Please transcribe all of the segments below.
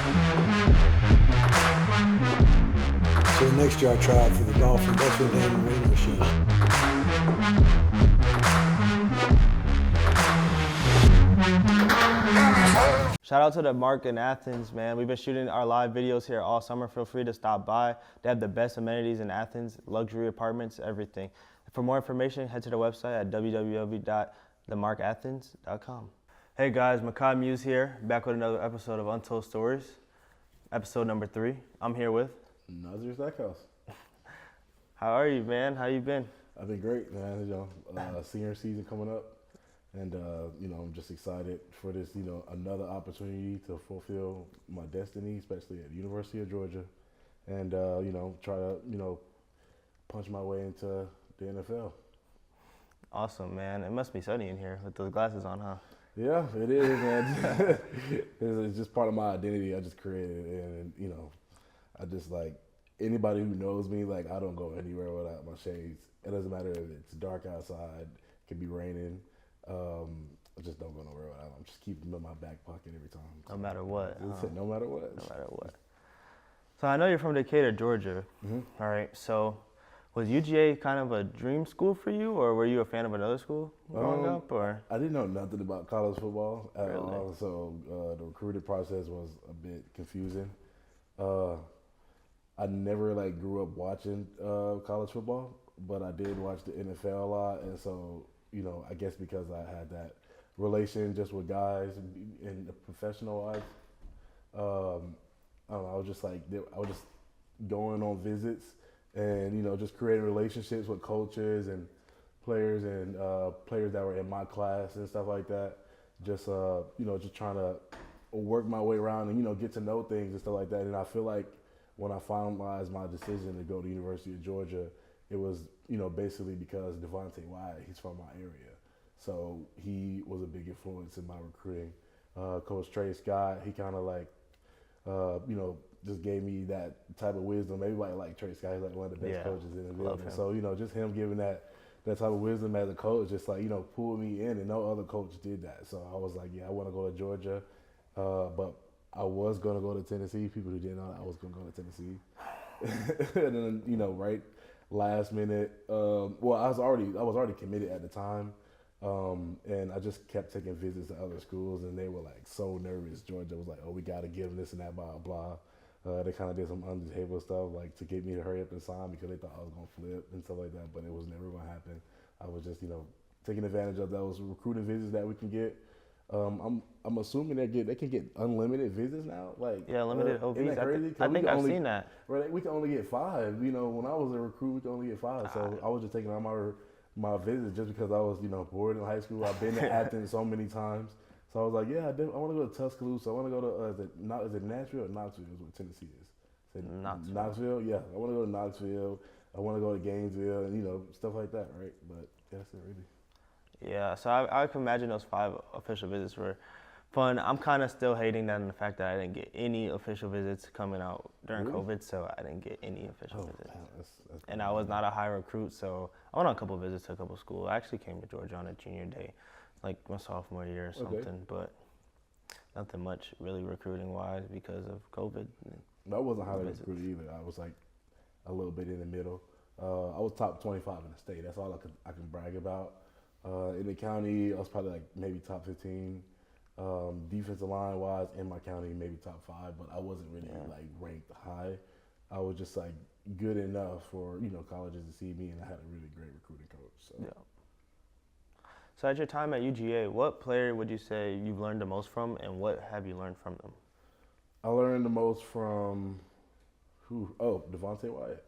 So next year I try out for the Dolphins. That's what they have in waiting machine. Shout out to the Mark in Athens, man. We've been shooting our live videos here all summer. Feel free to stop by. They have the best amenities in Athens, luxury apartments, everything. For more information, head to the website at www.themarkathens.com. Hey guys, Makai Muse here, back with another episode of Untold Stories, episode number 3. I'm here with Nazir Stackhouse. How are you, man? How you been? I've been great, man. Senior season coming up, and I'm just excited for this. Another opportunity to fulfill my destiny, especially at the University of Georgia, and try to punch my way into the NFL. Awesome, man. It must be sunny in here with those glasses on, huh? Yeah, it is, man. It's just part of my identity I just created, and I just like anybody who knows me. Like I don't go anywhere without my shades. It doesn't matter if it's dark outside, it could be raining. I just don't go nowhere without them. Just keep them in my back pocket every time. No matter what. No matter what. No matter what. So I know you're from Decatur, Georgia. Mm-hmm. All right. So was UGA kind of a dream school for you, or were you a fan of another school growing up? Or I didn't know nothing about college football at Really? all, so the recruiting process was a bit confusing. I never grew up watching college football, but I did watch the NFL a lot, and so I guess because I had that relation just with guys in the professional life, I don't know, I was just going on visits and just creating relationships with coaches and players that were in my class and stuff like that. Just just trying to work my way around and get to know things and stuff like that. And I feel like when I finalized my decision to go to the University of Georgia, it was basically because Devontae Wyatt, he's from my area, so he was a big influence in my recruiting. Coach Trey Scott, he kind of just gave me that type of wisdom. Everybody like Trey Scott, he's one of the best coaches in the building. So just him giving that type of wisdom as a coach, just pulled me in, and no other coach did that. So I was like, yeah, I want to go to Georgia, but I was going to go to Tennessee. People who didn't know I was going to go to Tennessee. And then, right last minute, I was already committed at the time. And I just kept taking visits to other schools, and they were so nervous. Georgia was like, oh, we got to give them this and that, blah, blah. They kind of did some under the table stuff to get me to hurry up and sign because they thought I was going to flip and stuff like that, but it was never going to happen. I was just, taking advantage of those recruiting visits that we can get. I'm assuming they can get unlimited visits now. Limited OVs. Isn't that crazy? I think I've seen that. Right, we can only get 5. When I was a recruit, we could only get 5. So I was just taking on my visits just because I was bored in high school. I've been to Athens so many times. So I was like, yeah, I want to go to Tuscaloosa. I want to go to is it Nashville or Knoxville is what Tennessee is? Knoxville. Yeah, I want to go to Knoxville. I want to go to Gainesville and stuff like that, right? But that's it really. Yeah, so I can imagine those 5 official visits were fun. I'm kind of still hating that in the fact that I didn't get any official visits coming out during COVID, so I didn't get any official visits. Man, and I was not a high recruit, so I went on a couple visits to a couple schools. I actually came to Georgia on a junior day, like my sophomore year or something, but nothing much really recruiting-wise because of COVID. I wasn't highly recruited either. I was a little bit in the middle. I was top 25 in the state. That's all I can brag about. In the county, I was probably maybe top 15. Defensive line wise, in my county, maybe top 5, but I wasn't really ranked high. I was just good enough for colleges to see me, and I had a really great recruiting coach. So. Yeah. So at your time at UGA, what player would you say you've learned the most from, and what have you learned from them? I learned the most from Devontae Wyatt.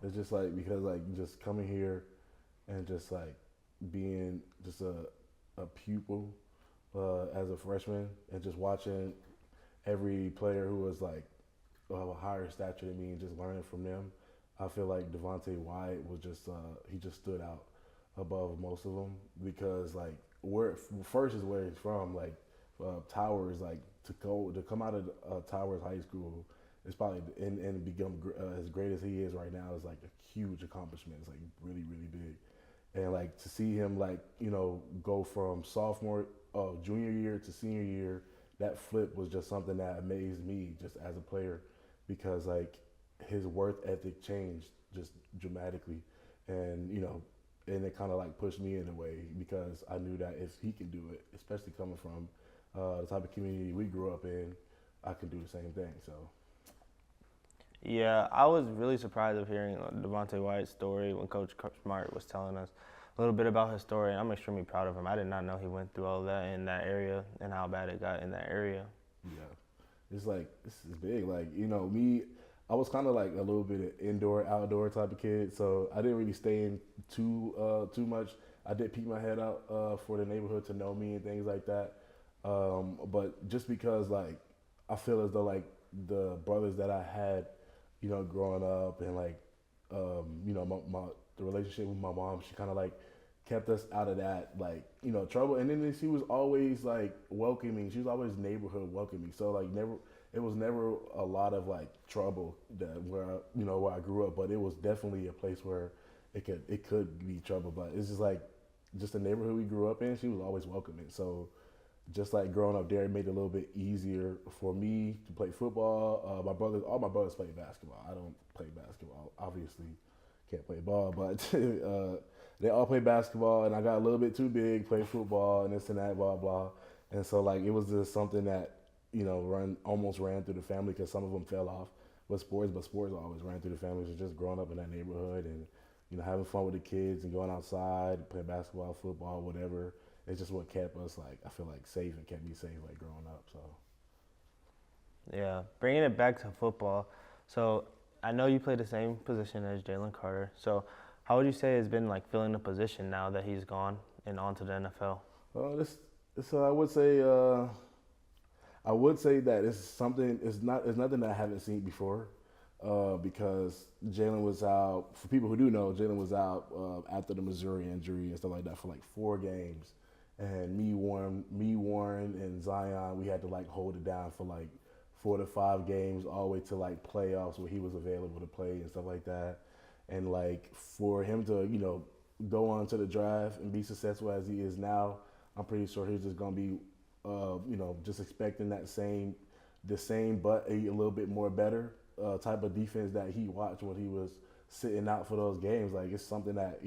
It's just because just coming here and just being just a pupil as a freshman and just watching every player who was of a higher stature than me and just learning from them. I feel like Devontae Wyatt was just he just stood out above most of them because where he's from, Towers, to come out of Towers High School is probably and become as great as he is right now is a huge accomplishment. It's really, really big. And to see him go from junior year to senior year, that flip was just something that amazed me just as a player, because like his work ethic changed just dramatically, and and it kind of like pushed me in a way, because I knew that if he can do it, especially coming from the type of community we grew up in, I can do the same thing. So. Yeah, I was really surprised of hearing Devontae White's story when Coach Smart was telling us a little bit about his story. I'm extremely proud of him. I did not know he went through all of that in that area and how bad it got in that area. Yeah, it's like, this is big. Like, me, I was kind of like a little bit of indoor, outdoor type of kid, so I didn't really stay in too much. I did peek my head out for the neighborhood to know me and things like that. But just because like I feel as though like the brothers that I had, growing up, and like, the relationship with my mom, she kind of like kept us out of that, like, trouble. And then she was always like welcoming. She was always neighborhood welcoming. So like it was never a lot of like trouble where I grew up, but it was definitely a place where it could be trouble. But it's just like, just the neighborhood we grew up in, she was always welcoming. So just like growing up there, it made it a little bit easier for me to play football. All my brothers play basketball. I don't play basketball, obviously. Can't play ball, but they all play basketball, and I got a little bit too big, played football and this and that, blah blah. And so like it was just something that almost ran through the family, because some of them fell off with sports, but sports always ran through the family. So just growing up in that neighborhood and having fun with the kids and going outside, playing basketball, football, whatever. It's just what kept us, like, I feel like, safe, and kept me safe, like, growing up. So yeah, bringing it back to football. So I know you play the same position as Jalen Carter. So how would you say it's been like filling the position now that he's gone and on to the NFL? I would say that it's something. It's nothing that I haven't seen before, because Jalen was out. For people who do know, Jalen was out after the Missouri injury and stuff like that for like 4 games. And me, Warren, and Zion, we had to like hold it down for like 4 to 5 games, all the way to like playoffs where he was available to play and stuff like that. And like for him to go on to the draft and be successful as he is now, I'm pretty sure he's just gonna be just expecting the same but a little bit more better type of defense that he watched when he was sitting out for those games. Like, it's something that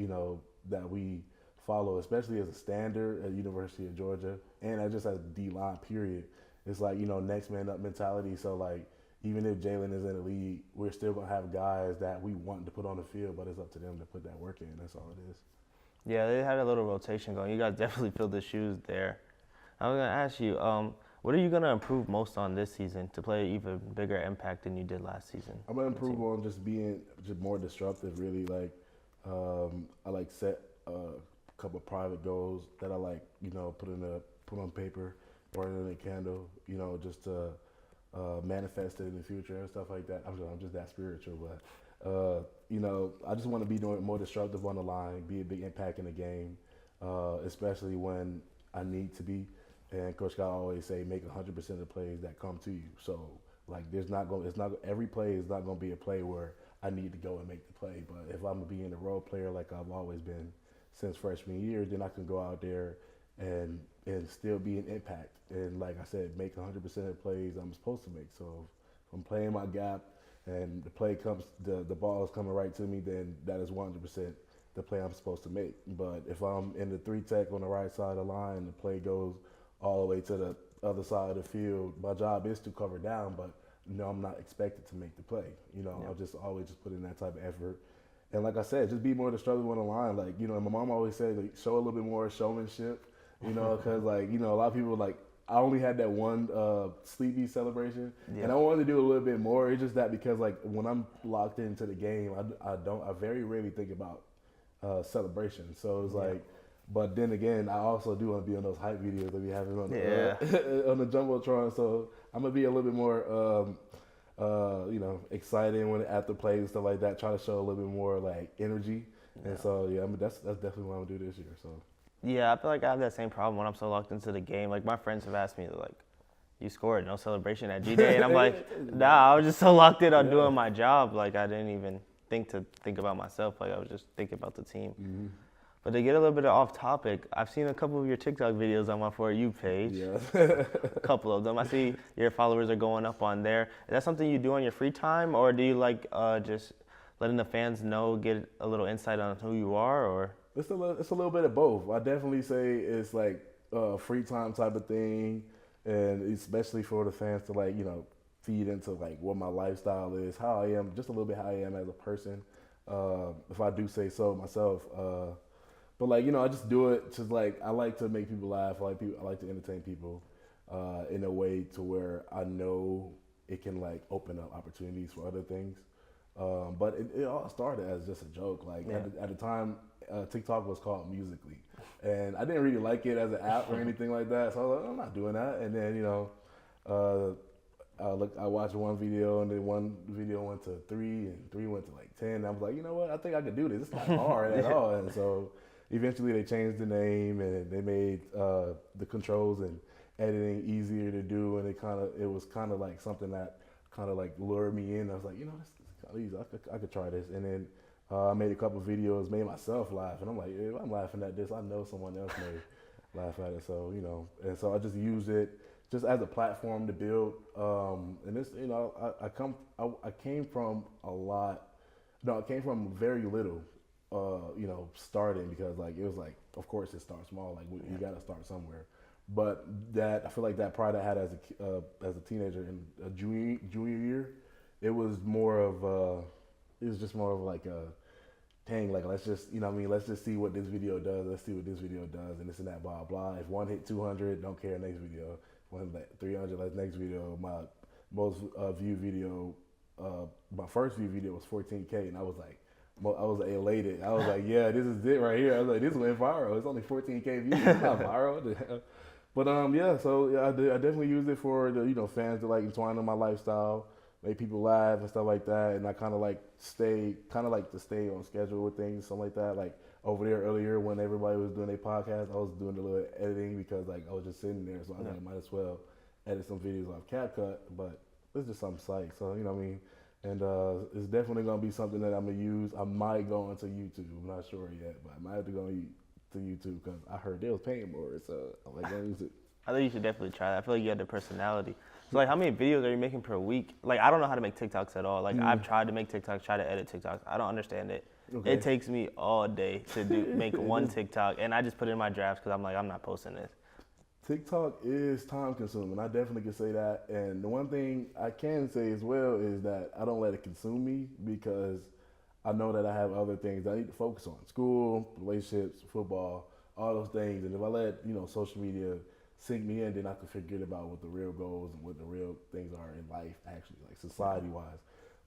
that we follow, especially as a standard at University of Georgia, and just as D-line period. It's like, next man up mentality. So like, even if Jalen is in the league, we're still gonna have guys that we want to put on the field, but it's up to them to put that work in. That's all it is. Yeah, they had a little rotation going. You guys definitely filled the shoes there. I was gonna ask you, what are you gonna improve most on this season to play an even bigger impact than you did last season? I'm gonna improve on just being more disruptive. Really, like, I like set couple of private goals that I like, put on paper, burn it in a candle, just to manifest it in the future and stuff like that. I'm just that spiritual, but I just want to be doing more disruptive on the line, be a big impact in the game, especially when I need to be. And Coach Scott always say, make 100% of the plays that come to you. So like, every play is not going to be a play where I need to go and make the play. But if I'm being a role player like I've always been since freshman year, then I can go out there and still be an impact. And like I said, make 100% of the plays I'm supposed to make. So if I'm playing my gap and the ball is coming right to me, then that is 100% the play I'm supposed to make. But if I'm in the 3-tech on the right side of the line, the play goes all the way to the other side of the field, my job is to cover down, but I'm not expected to make the play. I'll just always just put in that type of effort. And like I said, just be more destructive on the line. Like, my mom always said, like, show a little bit more showmanship, because like, a lot of people, like, I only had that one Sleepy celebration, and I wanted to do a little bit more. It's just that because like when I'm locked into the game, I very rarely think about celebration. So it's like, but then again, I also do want to be on those hype videos that we have on the on the jumbotron. So I'm gonna be a little bit more excited when after plays and stuff like that. Try to show a little bit more like energy, and so that's definitely what I'm gonna do this year. So. Yeah, I feel like I have that same problem when I'm so locked into the game. Like, my friends have asked me, like, you scored, no celebration at G-Day? And I'm like, nah, I was just so locked in on doing my job. Like, I didn't even think about myself. Like, I was just thinking about the team. Mm-hmm. But to get a little bit off topic, I've seen a couple of your TikTok videos on my For You page. Yeah. A couple of them. I see your followers are going up on there. Is that something you do on your free time, or do you like just letting the fans know, get a little insight on who you are, or? It's a little bit of both. I definitely say it's like a free time type of thing, and especially for the fans to like feed into like what my lifestyle is, how I am, just a little bit how I am as a person, if I do say so myself. But like I just do it just like I like to make people laugh. I like to entertain people in a way to where I know it can like open up opportunities for other things. But it all started as just a joke. Like at the time, TikTok was called Musically, and I didn't really like it as an app or anything like that. So I was like, I'm not doing that. And then I watched one video, and then one video went to 3, and 3 went to like 10. And I was like, you know what? I think I could do this. It's not hard at all. And so eventually they changed the name, and they made the controls and editing easier to do. And it was kind of like something that kind of like lured me in. I was like, this is kind of easy. I could try this. And then I made a couple of videos, made myself laugh, and I'm like, if I'm laughing at this, I know someone else may laugh at it. So and so I just used it just as a platform to build. And this, I came from a lot. No, I came from very little. Starting because like it was like, of course it starts small. Like you got to start somewhere. But I feel like that pride I had as a teenager in a junior year, it was just more of like a dang, like let's just let's just see what this video does. Let's see what this video does, and this and that, blah blah. If one hit 200, don't care. Next video, one hit 300, like next video. My most viewed video, my first view video was 14K, and I was elated. I was like, yeah, this is it right here. I was like, this went viral. It's only 14K views. It's not viral. But I definitely use it for the fans to like entwine in my lifestyle, make people laugh and stuff like that. And I kind of like to stay on schedule with things, something like that. Like over there earlier when everybody was doing their podcast, I was doing a little editing because like I was just sitting there, so I was like, might as well edit some videos off CapCut. But it's just some site, so you know what I mean. And it's definitely gonna be something that I'm gonna use. I might go into YouTube. I'm not sure yet, but I might have to go to YouTube because I heard they was paying more. So I'm like, gonna use it. I think you should definitely try that. I feel like you have the personality. So like, how many videos are you making per week? Like, I don't know how to make TikToks at all. Like, I've tried to make TikToks, tried to edit TikToks. I don't understand it. Okay. It takes me all day to make one TikTok, and I just put it in my drafts because I'm like, I'm not posting this. TikTok is time consuming. I definitely can say that. And the one thing I can say as well is that I don't let it consume me because I know that I have other things that I need to focus on. School, relationships, football, all those things. And if I let, social media sink me in, then I can forget about what the real goals and what the real things are in life actually, like society-wise.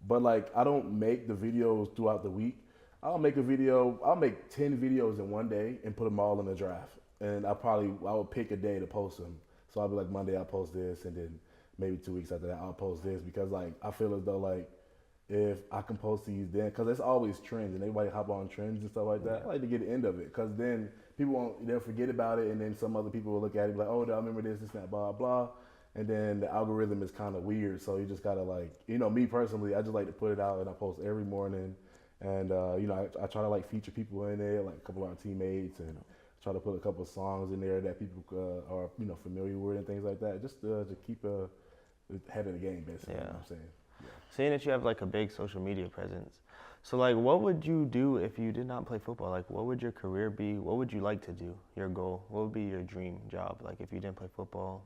But like, I don't make the videos throughout the week. I'll make 10 videos in one day and put them all in a draft. And I would pick a day to post them. So I'll be like, Monday I'll post this, and then maybe 2 weeks after that I'll post this, because like I feel as though like if I can post these then, because it's always trends and everybody hop on trends and stuff like that. I like to get the end of it, because then they'll forget about it, and then some other people will look at it like, oh, I remember this, that, blah blah, and then the algorithm is kind of weird. So you just gotta like, me personally, I just like to put it out and I post every morning, and I try to like feature people in there, like a couple of our teammates, and try to put a couple of songs in there that people are familiar with and things like that, just to keep ahead of the game, basically. Yeah. You know what I'm saying? Yeah. Seeing that you have like a big social media presence, so like, what would you do if you did not play football? Like, what would your career be? What would you like to do? Your goal? What would be your dream job? Like, if you didn't play football?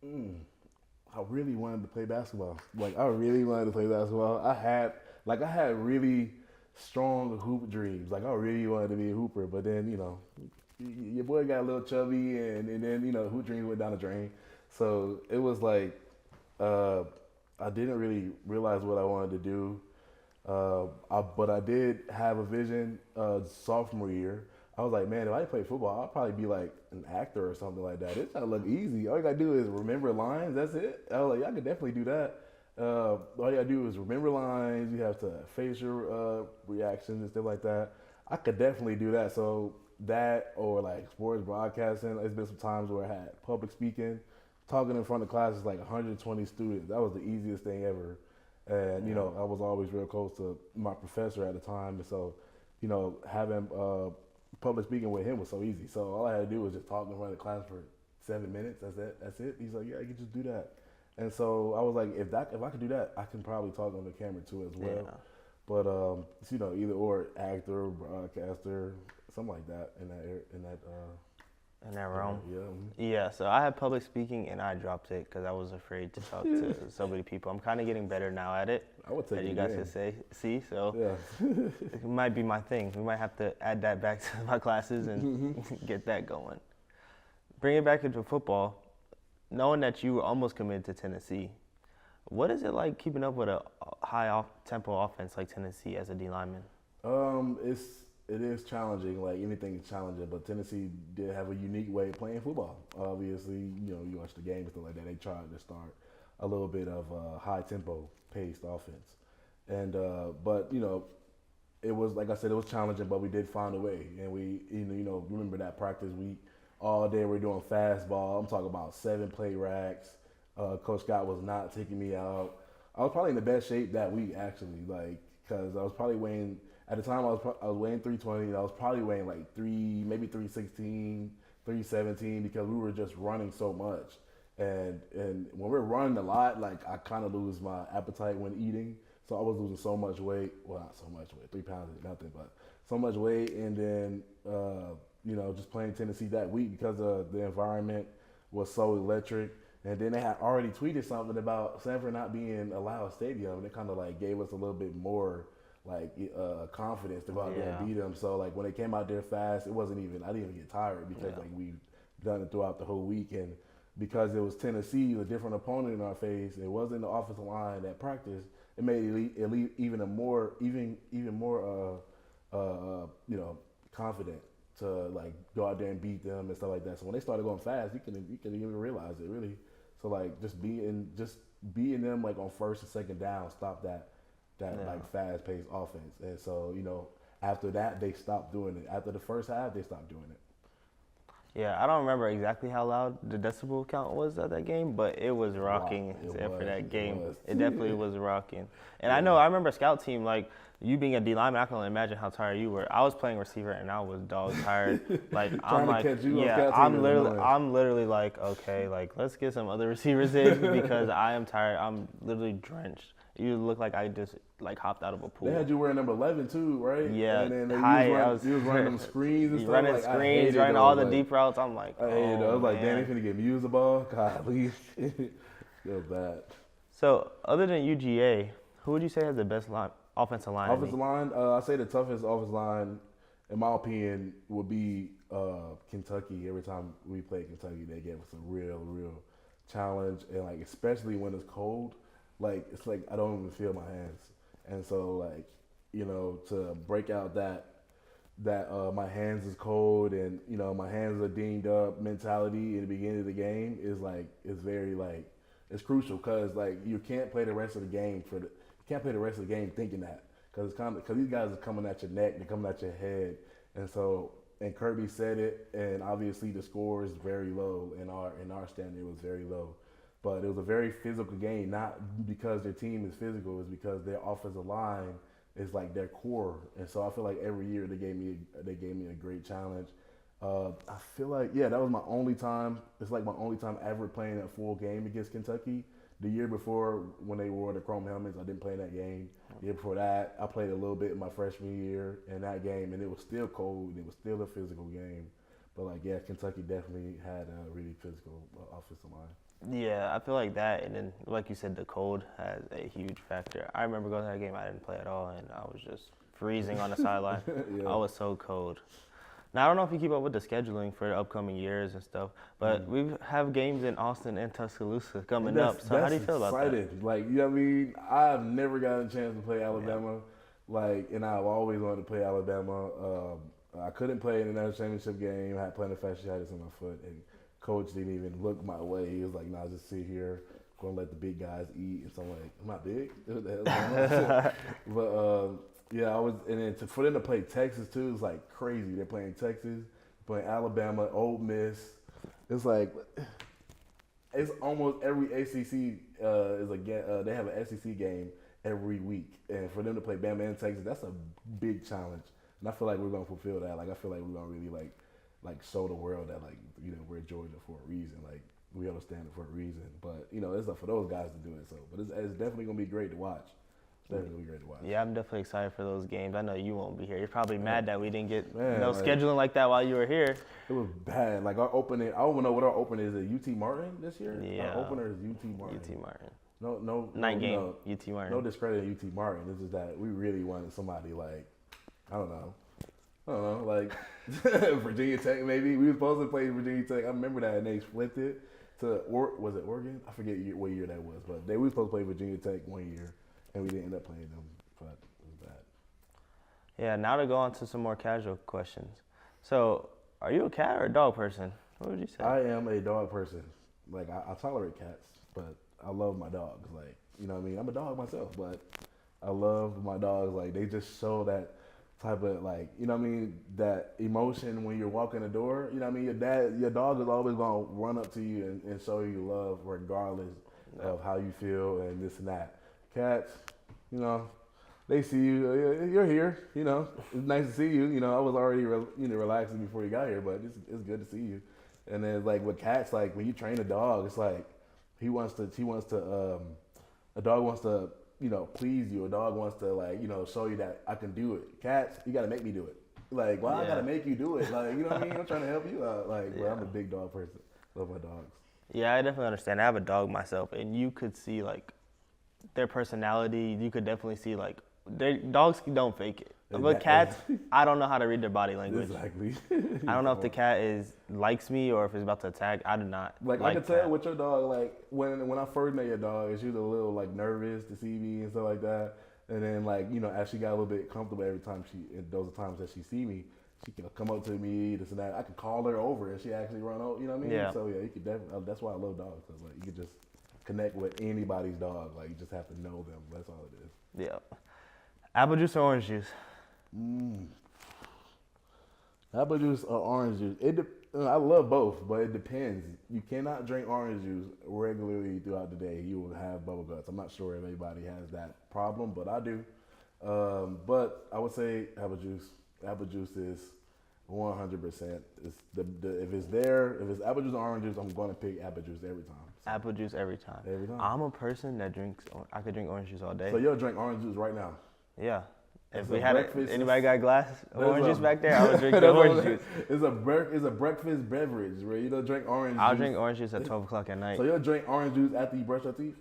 I really wanted to play basketball. Like, I really wanted to play basketball. I had really strong hoop dreams. Like, I really wanted to be a hooper, but then your boy got a little chubby, and then hoop dreams went down the drain. So it was like I didn't really realize what I wanted to do. But I did have a vision sophomore year. I was like, man, if I play football, I'll probably be like an actor or something like that. It's gotta look easy. All you gotta do is remember lines. That's it. I was like, I could definitely do that. All you gotta do is remember lines. You have to face your reactions and stuff like that. I could definitely do that. So that, or like sports broadcasting. There's been some times where I had public speaking, talking in front of classes like 120 students. That was the easiest thing ever. And, I was always real close to my professor at the time. And so, having public speaking with him was so easy. So all I had to do was just talk in front of the class for 7 minutes. That's it. He's like, yeah, you can just do that. And so I was like, if I could do that, I can probably talk on the camera too as well. Yeah. But either or, actor, broadcaster, something like that in that realm. Yeah. Yeah. So I had public speaking and I dropped it because I was afraid to talk to so many people. I'm kind of getting better now at it. I would take that it you guys can see. So yeah. it might be my thing. We might have to add that back to my classes and get that going. Bring it back into football. Knowing that you were almost committed to Tennessee, what is it like keeping up with a high tempo offense like Tennessee as a D lineman? It is challenging. Like anything is challenging, but Tennessee did have a unique way of playing football. Obviously, you watch the game and stuff like that. They tried to start a little bit of high tempo paced offense, and but it was, like I said, it was challenging, but we did find a way, and we remember that practice week. All day we're doing fastball. I'm talking about 7-play racks. Coach Scott was not taking me out. I was probably in the best shape that week actually, because I was probably weighing, at the time I was weighing 320. And I was probably weighing like maybe 316, 317 because we were just running so much. And when we're running a lot, like I kind of lose my appetite when eating. So I was losing so much weight. Well, not so much weight. 3 pounds is nothing, but so much weight. And then just playing Tennessee that week because the environment was so electric. And then they had already tweeted something about Sanford not being allowed a stadium. And it kind of like gave us a little bit more confidence to go out there and beat them. So like when they came out there fast, I didn't even get tired because we've done it throughout the whole week. And because it was Tennessee, a different opponent in our face, it wasn't the offensive line that practiced. It made it even more confident to like go out there and beat them and stuff like that. So when they started going fast, you couldn't even realize it really. So like just beating them like on first and second down, stop that like fast paced offense. And so after that they stopped doing it. After the first half, they stopped doing it. Yeah, I don't remember exactly how loud the decibel count was at that game, but it was rocking for that game. It definitely was rocking. And I remember scout team, like, you being a D lineman, I can only imagine how tired you were. I was playing receiver and I was dog tired. Like I'm literally like, okay, like let's get some other receivers in because I am tired. I'm literally drenched. You look like I just like hopped out of a pool. They had you wearing number 11 too, right? Yeah. And then you was running them screens and stuff. Running screens, running all the deep routes. I'm like, I hated those. I was like, damn, they finna get me use the ball. God, leave. Feel bad. So other than UGA, who would you say has the best offensive line? Offensive line, I say the toughest offensive line, in my opinion, would be Kentucky. Every time we played Kentucky, they gave us a real challenge, and like especially when it's cold. Like it's like I don't even feel my hands, and so like to break out that my hands is cold and my hands are dinged up mentality in the beginning of the game is very it's crucial because like you can't play the rest of the game thinking that because these guys are coming at your neck, they're coming at your head, and Kirby said it, and obviously the score is very low in our standard, it was very low. But it was a very physical game, not because their team is physical, it's because their offensive line is like their core. And so I feel like every year they gave me a great challenge. I feel like that was my only time. It's like my only time ever playing a full game against Kentucky. The year before, when they wore the chrome helmets, I didn't play in that game. The year before that, I played a little bit in my freshman year in that game, and it was still cold. It was still a physical game. But Kentucky definitely had a really physical offensive line. Yeah, I feel like that, and then like you said, the cold has a huge factor. I remember going to that game, I didn't play at all, and I was just freezing on the sideline. Yeah. I was so cold. Now, I don't know if you keep up with the scheduling for the upcoming years and stuff, but we have games in Austin and Tuscaloosa coming up. So how do you feel about that? Like, you know what I mean? I've never gotten a chance to play Alabama, and I've always wanted to play Alabama. I couldn't play in the national championship game. I had plantar fasciitis in my foot, and Coach didn't even look my way. He was like, "Nah, just sit here. Gonna let the big guys eat." And so I'm like, "I'm not big." What the hell's going on? But I was, and then for them to play Texas too, it's like crazy. They're playing Texas, playing Alabama, Ole Miss. It's like it's almost every ACC is they have an SEC game every week, and for them to play Bama and Texas, that's a big challenge. And I feel like we're gonna fulfill that. Like I feel like we're gonna really like show the world that like we're Georgia for a reason. Like we understand it for a reason. But it's up for those guys to do it. So, but it's definitely gonna be great to watch. It's definitely gonna be great to watch. Yeah, I'm definitely excited for those games. I know you won't be here. You're probably mad that we didn't get like, scheduling like that while you were here. It was bad. Like our opening, I don't even know what our opening is. At UT Martin this year. Yeah. Our opener is UT Martin. UT Martin. No game. No, UT Martin. No discredit to UT Martin. This is that we really wanted somebody like I don't know, like Virginia Tech maybe. We were supposed to play Virginia Tech. I remember that, and they flipped it to was it Oregon? I forget what year that was, but we were supposed to play Virginia Tech one year, and we didn't end up playing them. But it was bad. Yeah. Now to go on to some more casual questions. So, are you a cat or a dog person? What would you say? I am a dog person. Like I tolerate cats, but I love my dogs. Like what I mean, I'm a dog myself, but I love my dogs. Like they just show that type of like what I mean, that emotion when you're walking the door. What I mean, your dog is always gonna run up to you and show you love regardless of how you feel and this and that. Cats, they see you. You're here. It's nice to see you. I was already relaxing before you got here, but it's good to see you. And then like with cats, like when you train a dog, it's like a dog wants to please you. A dog wants to show you that I can do it. Cats, you gotta make me do it. Like, why I gotta make you do it? Like, what I mean? I'm trying to help you out. Like, well, I'm a big dog person. Love my dogs. Yeah, I definitely understand. I have a dog myself, and you could see like their personality. You could definitely see like dogs don't fake it. But cats, I don't know how to read their body language. Exactly. I don't know if the cat likes me or if it's about to attack. I do not. Like I can tell with your dog, like when I first met your dog, she was a little like nervous to see me and stuff like that. And then like as she got a little bit comfortable every time those are times that she see me, she can come up to me, this and that. I could call her over and she actually run over. You know what I mean? Yeah. So yeah, you could definitely. That's why I love dogs. Cause like you could just connect with anybody's dog. Like you just have to know them. That's all it is. Yeah. Apple juice or orange juice? Apple juice or orange juice? I love both, but it depends. You cannot drink orange juice regularly throughout the day. You will have bubble guts. I'm not sure if anybody has that problem, but I do. But I would say apple juice. Apple juice is 100%. If it's apple juice or orange juice, I'm going to pick apple juice every time. So, Apple juice every time. Every time. I'm a person that I could drink orange juice all day. So you'll drink orange juice right now? Yeah. If we had anybody got a glass of orange juice back there, I would drink the orange juice. It's a breakfast beverage where you don't drink orange juice. I'll drink orange juice at 12 o'clock at night. So you'll drink orange juice after you brush your teeth?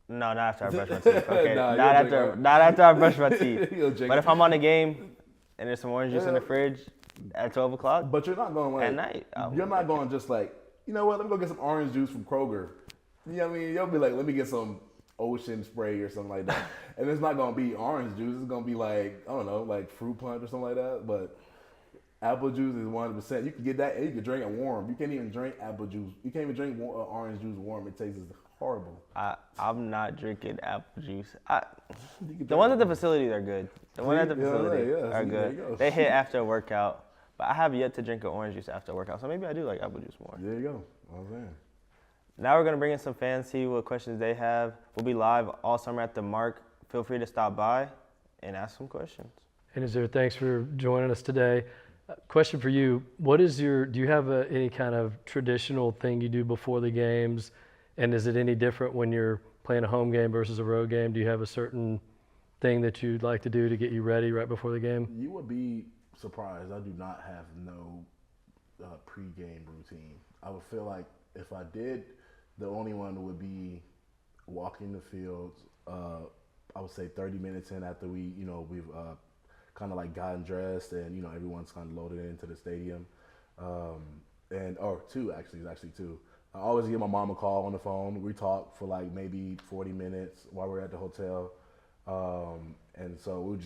No, not after I brush my teeth. Okay, Nah, not after I brush my teeth. But if I'm on a game and there's some orange juice in the fridge at 12 o'clock, but you're not going at night. You're not going just like, you know what? Let me go get some orange juice from Kroger. You know what I mean? You'll be like, let me get some Ocean Spray or something like that. And it's not gonna be orange juice. It's gonna be like, I don't know, like fruit punch or something like that. But apple juice is 100%. You can get that and you can drink it warm. You can't even drink apple juice. You can't even drink orange juice warm. It tastes horrible. I'm not drinking apple juice. The ones at the facilities are good. The ones at the facility are good. They hit after a workout. But I have yet to drink an orange juice after a workout. So maybe I do like apple juice more. There you go. I'm saying. Now we're going to bring in some fans, see what questions they have. We'll be live all summer at the Mark. Feel free to stop by and ask some questions. Hey, Nazir, thanks for joining us today. Question for you. Do you have any kind of traditional thing you do before the games? And is it any different when you're playing a home game versus a road game? Do you have a certain thing that you'd like to do to get you ready right before the game? You would be surprised. I do not have no pre-game routine. I would feel like if I did, the only one would be walking the fields. I would say 30 minutes in after we've kind of like gotten dressed and everyone's kind of loaded into the stadium. Two actually, it's actually two. I always give my mom a call on the phone. We talk for like maybe 40 minutes while we're at the hotel, and so we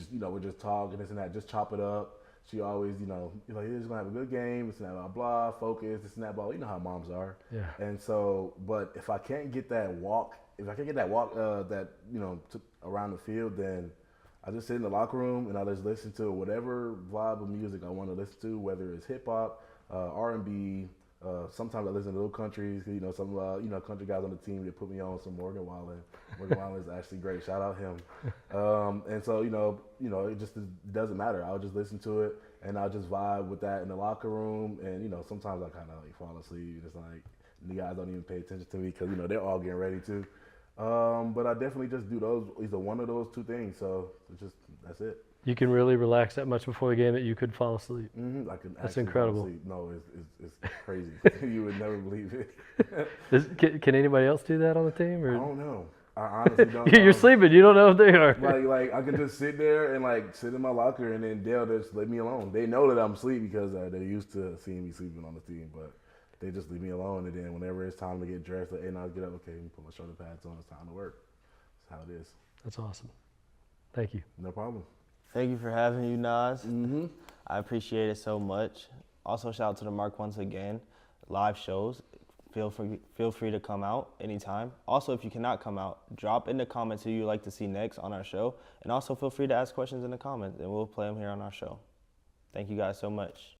just talk and this and that, just chop it up. She always, you're just gonna have a good game, this and that, blah, blah, focus, this and that, blah. You know how moms are. Yeah. And so, but if I can't get that walk, around the field, then I just sit in the locker room and I just listen to whatever vibe of music I want to listen to, whether it's hip hop, R&B, Sometimes I listen to little countries. You know, some country guys on the team that put me on some Morgan Wallen. Morgan Wallen is actually great. Shout out him. And so it just doesn't matter. I'll just listen to it and I'll just vibe with that in the locker room. And sometimes I kind of like fall asleep. It's like the guys don't even pay attention to me because they're all getting ready to. But I definitely just do those, either one of those two things. So that's it. You can really relax that much before the game that you could fall asleep. Mm-hmm. I can. That's actually incredible. fall asleep. No, it's crazy. You would never believe it. Can anybody else do that on the team? Or? I don't know. I honestly don't know. You're sleeping. You don't know if they are. Like I can just sit there and sit in my locker, and then they'll just leave me alone. They know that I'm asleep because they're used to seeing me sleeping on the team, but they just leave me alone. And then whenever it's time to get dressed, and I'll get up. Okay, let me put my shoulder pads on. It's time to work. That's how it is. That's awesome. Thank you. No problem. Thank you for having you, Nas. Mm-hmm. I appreciate it so much. Also, shout out to the Mark once again. Live shows. Feel free to come out anytime. Also, if you cannot come out, drop in the comments who you'd like to see next on our show. And also feel free to ask questions in the comments, and we'll play them here on our show. Thank you guys so much.